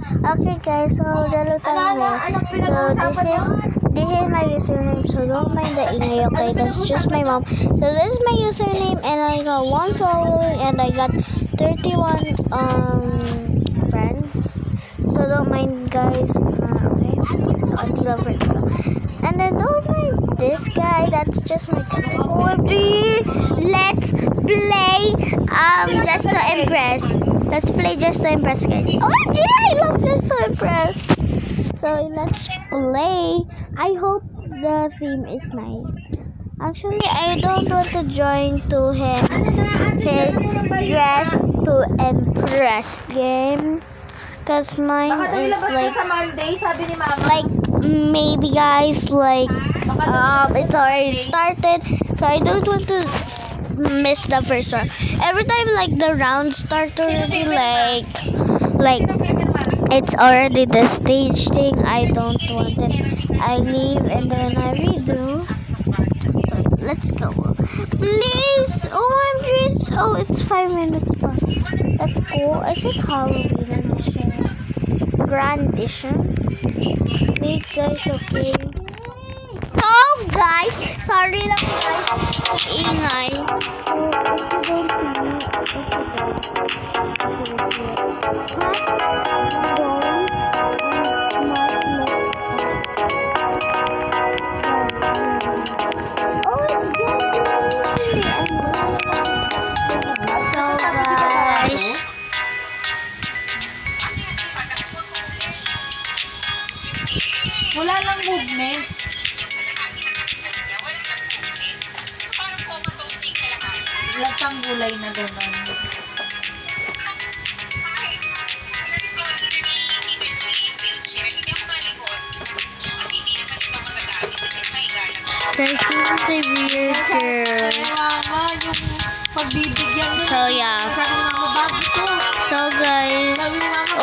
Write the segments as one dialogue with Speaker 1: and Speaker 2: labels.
Speaker 1: Okay guys, so lalo tayo ngayon. So this is my username, so don't mind the ingay, okay? That's just my mom. So this is my username and I got 1 follower and I got 31 friends. So don't mind guys. Okay. So until the friends go. And then don't mind this guy, that's just my cousin. OMG! Let's play Just to Impress. Let's play Just to Impress, guys. OMG! I love Just to Impress. So let's play. I hope the theme is nice. Actually, I don't want to join to his Dress to Impress game. Cause mine is like maybe guys like it's already started, so I don't want to miss the first round. Every time like the round start already like it's already the stage thing, I don't want it. I leave and then I redo. So let's go. Please! OMG! Oh, it's 5 minutes pa. That's cool. Is it Halloween edition? Grand edition? Wait guys, okay. So guys, sorry lang guys. Ingay.
Speaker 2: Wala lang movement. Latang gulay na gano'n.
Speaker 1: That's a weird girl.
Speaker 2: Mama, yung pagbibigyan mo.
Speaker 1: So yeah.
Speaker 2: Sabi ni mama, bago to.
Speaker 1: So guys,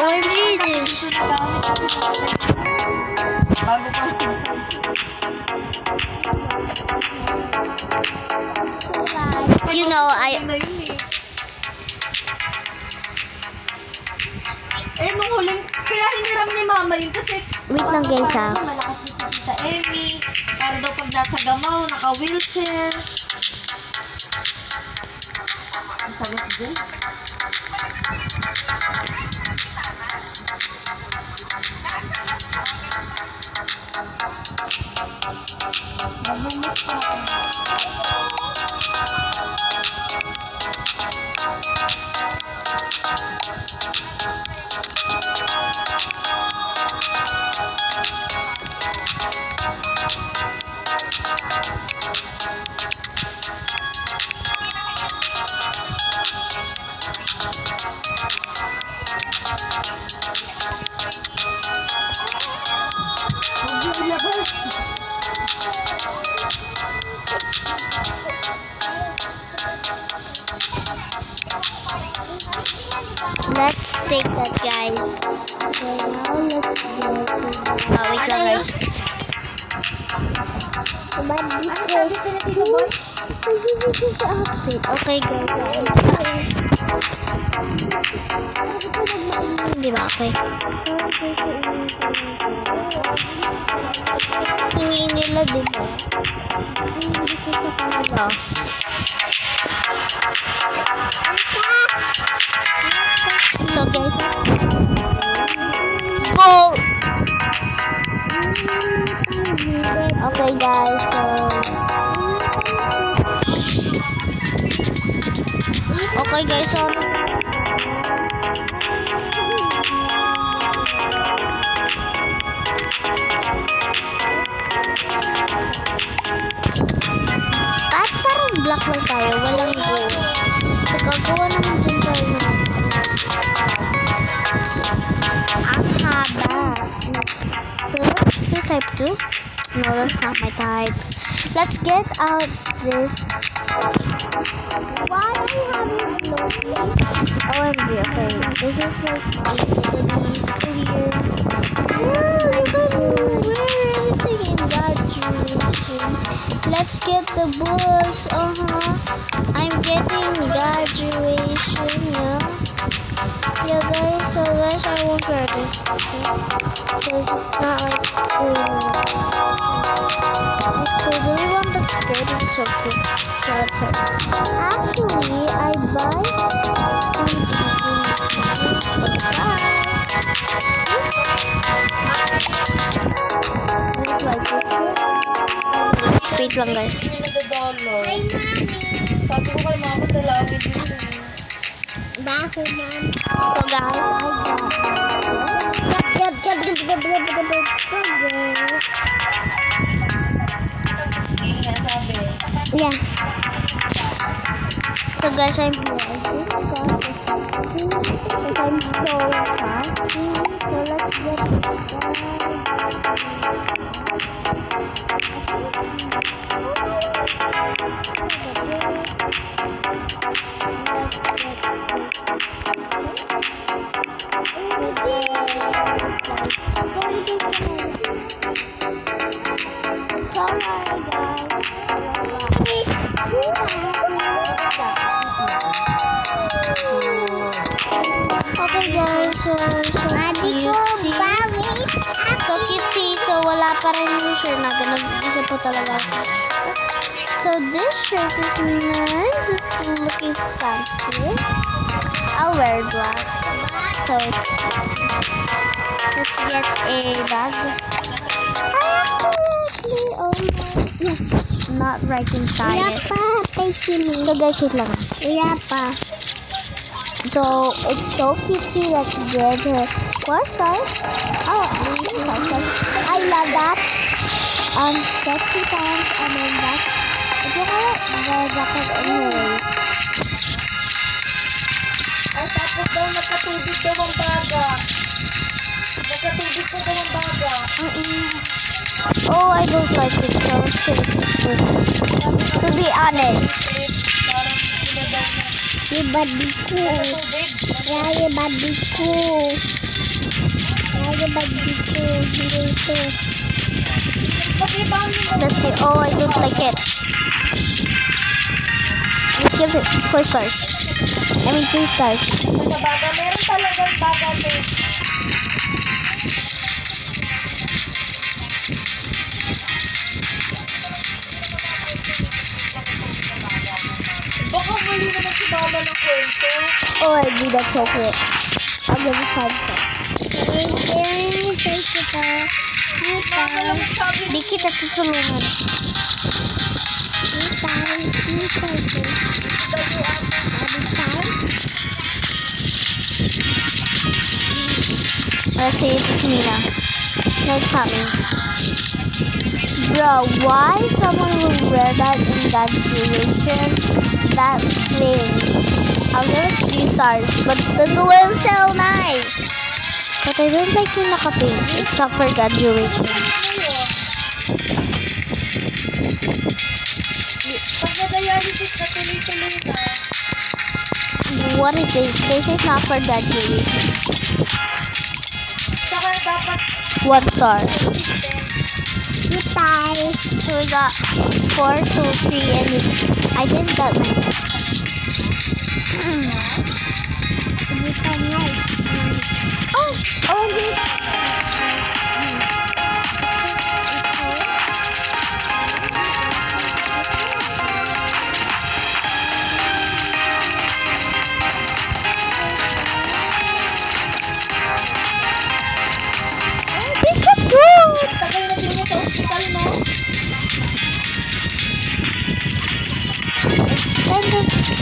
Speaker 1: OMG this.
Speaker 2: Bago pa.
Speaker 1: You know,
Speaker 2: nung huling, kaya hiniram ni mama yun kasi
Speaker 1: wait lang guys ha.
Speaker 2: Malakas yung sa Tita Emmy. Para daw pag nasa gamaw, naka-wheelchair. Ang sagot dyan. Mabumas pa ako.
Speaker 1: Let's take that guy. Okay, now let's go to wait lang guys. Okay guys. Di ba? Okay. Tingin nila di ba? Oh. So guys, go! Okay guys, so okay guys, so parang black lang tayo, walang go. So gagawa naman dyan tayo. Ang haba. So let's do type 2. No, that's not my type. Let's get out this. Why are you having low? OMG, okay. This is like these clear. Yeah, you can wear everything in graduation. Let's get the books. I'm getting graduation, yeah. Yeah guys, so guys, I won't wear this. Because it's not like I really want that skirt. It's so cute. So let's search. Actually, I buy wait lang guys.
Speaker 2: Sabi ko kay mama, dalawin yun.
Speaker 1: Baho man. So guys, I got yeah. So guys, I'm here. I'm so fast. So let's get okay guys, so cutesy. So wala pa rin yung shirt na nag-isa po talaga ako. So this shirt is nice. It's looking fancy. I'll wear black. So it's cute. Let's get a bag. Oh my, yeah. Not right inside it. So guys, wait lang. So it's so cutesy. Let's get her 4 stars. Oh, I love that. Sexy pants and then that. Ito kaya the jacket anyway.
Speaker 2: Ay, tapos daw nagkatubig daw ang baga. Nagkatubig ko daw ang baga.
Speaker 1: Oh, I don't like it. So to be honest. Yung body ko. Yung body ko. Let's see. Oh, I don't like it. Let's give it 4 stars. I mean 3 stars.
Speaker 2: Baga, meron talagang baga din. Baka muli naman si mama ng kwento.
Speaker 1: Oh, I do that chocolate. I'll give it 5 stars. Di kita tutulungan. Let's see, it's me now. No, it's not me. Bro, why someone would wear that in that duration? That thing. I'll give it 3 stars, but the duo is so nice. But I don't like yung naka-pink. It's not for graduation.
Speaker 2: Pag na-dialysis na tuloy-tuloy na.
Speaker 1: What is this? This is not for graduation.
Speaker 2: Saka dapat
Speaker 1: 1 star.
Speaker 2: system.
Speaker 1: So we got 4, 2, 3, and I didn't get mine.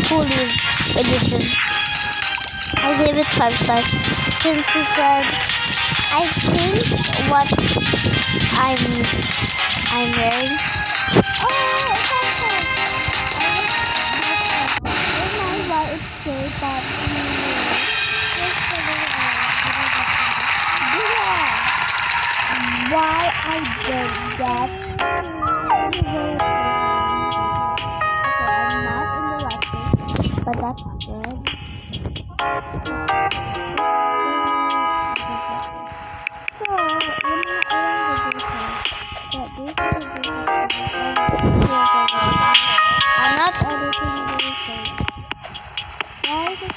Speaker 1: School edition. I gave it 5 stars since he said I think what I'm wearing. Oh, it's okay. I don't know why it's good, but why I did that. But that's good. So, I'm not editing this. Why is it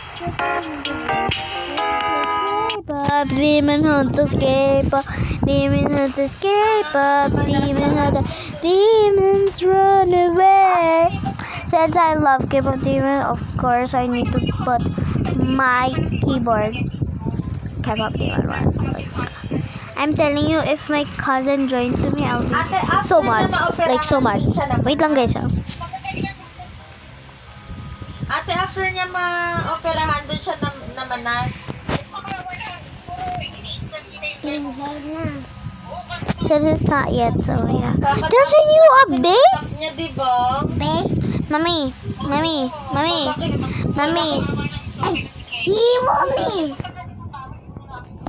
Speaker 1: K-pop, demon hunters, K-pop, demon hunters, K-pop, demon hunters, demons run away. Since I love K-pop demon, of course I need to put my keyboard K-pop demon one. Like, I'm telling you, if my cousin joined to me, I'll be so mad. Like so mad. Wait lang guys.
Speaker 2: Ate, after niya ma-operahan, doon siya namanas.
Speaker 1: Since it's not yet, so yeah. There's a new update?
Speaker 2: Niya, diba?
Speaker 1: Mommy. Mommy. Hey, mommy.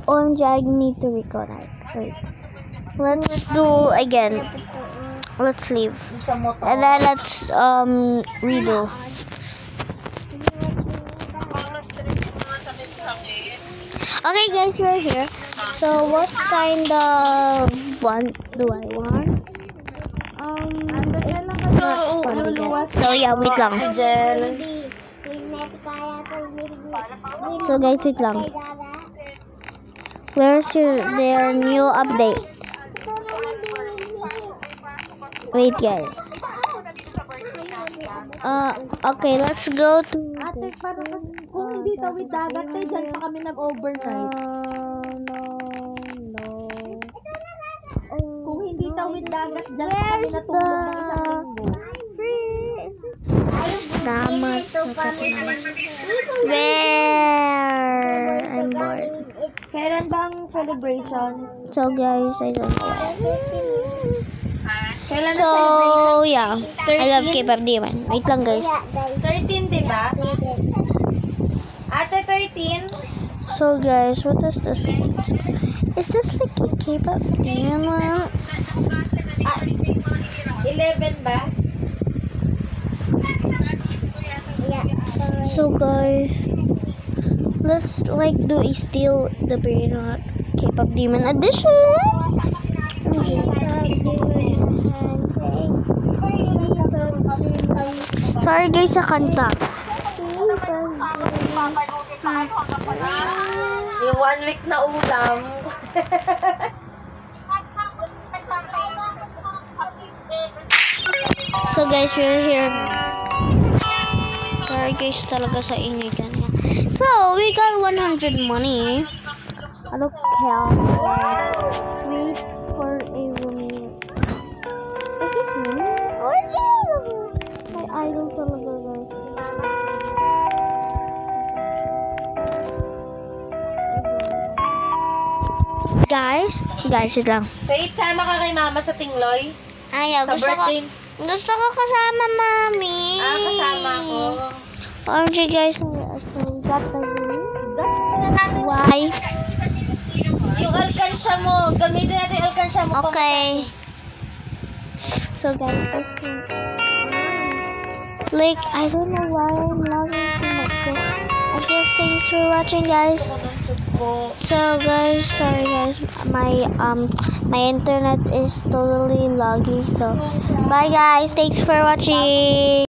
Speaker 1: OMG, I need to record it. Wait. Let's do again. Let's leave. And then let's redo. Okay guys, we're here. So what kind of one do I want? Not funny guys. So yeah, wait lang. So guys, wait lang. Where's their new update? Wait guys. Okay, let's go to
Speaker 2: Ate, kung hindi tawid dagat, dyan pa kami nag-overnight.
Speaker 1: No.
Speaker 2: Kung hindi tawid dagat, dyan pa kami natulog ng isang linggo.
Speaker 1: Where? I'm bored.
Speaker 2: Kailan bang celebration?
Speaker 1: So guys, I don't know.
Speaker 2: Kailan
Speaker 1: So
Speaker 2: celebration?
Speaker 1: yeah, I love K-pop demon. Wait lang guys.
Speaker 2: 13, diba? Ate, 13?
Speaker 1: So guys, what is this thing? Is this like a K-pop demon?
Speaker 2: 11 ba?
Speaker 1: So guys, let's like do a steal the brain rot K-pop demon edition. Sorry guys sa kanta.
Speaker 2: Yung 1 week na ulam.
Speaker 1: So guys, we're here. Sorry guys talaga sa ingay dyan. So, we got 100 money. I don't care. Wait for a roomie. Is this me? Oh yeah! My idol talaga guys. Guys, wait lang.
Speaker 2: Faith, sama ka kay mama sa Tingloy?
Speaker 1: Ayaw,
Speaker 2: Sa birthday?
Speaker 1: gusto ko kasama mami.
Speaker 2: Kasama ko.
Speaker 1: OMG guys, so we got the room.
Speaker 2: Natin
Speaker 1: Why?
Speaker 2: yung alkansya mo. Gamitin natin yung alkansya mo.
Speaker 1: Okay. So guys, like I don't know why I'm lagging too much. So I guess thanks for watching guys. So guys, sorry guys, my internet is totally laggy. So bye guys, thanks for watching.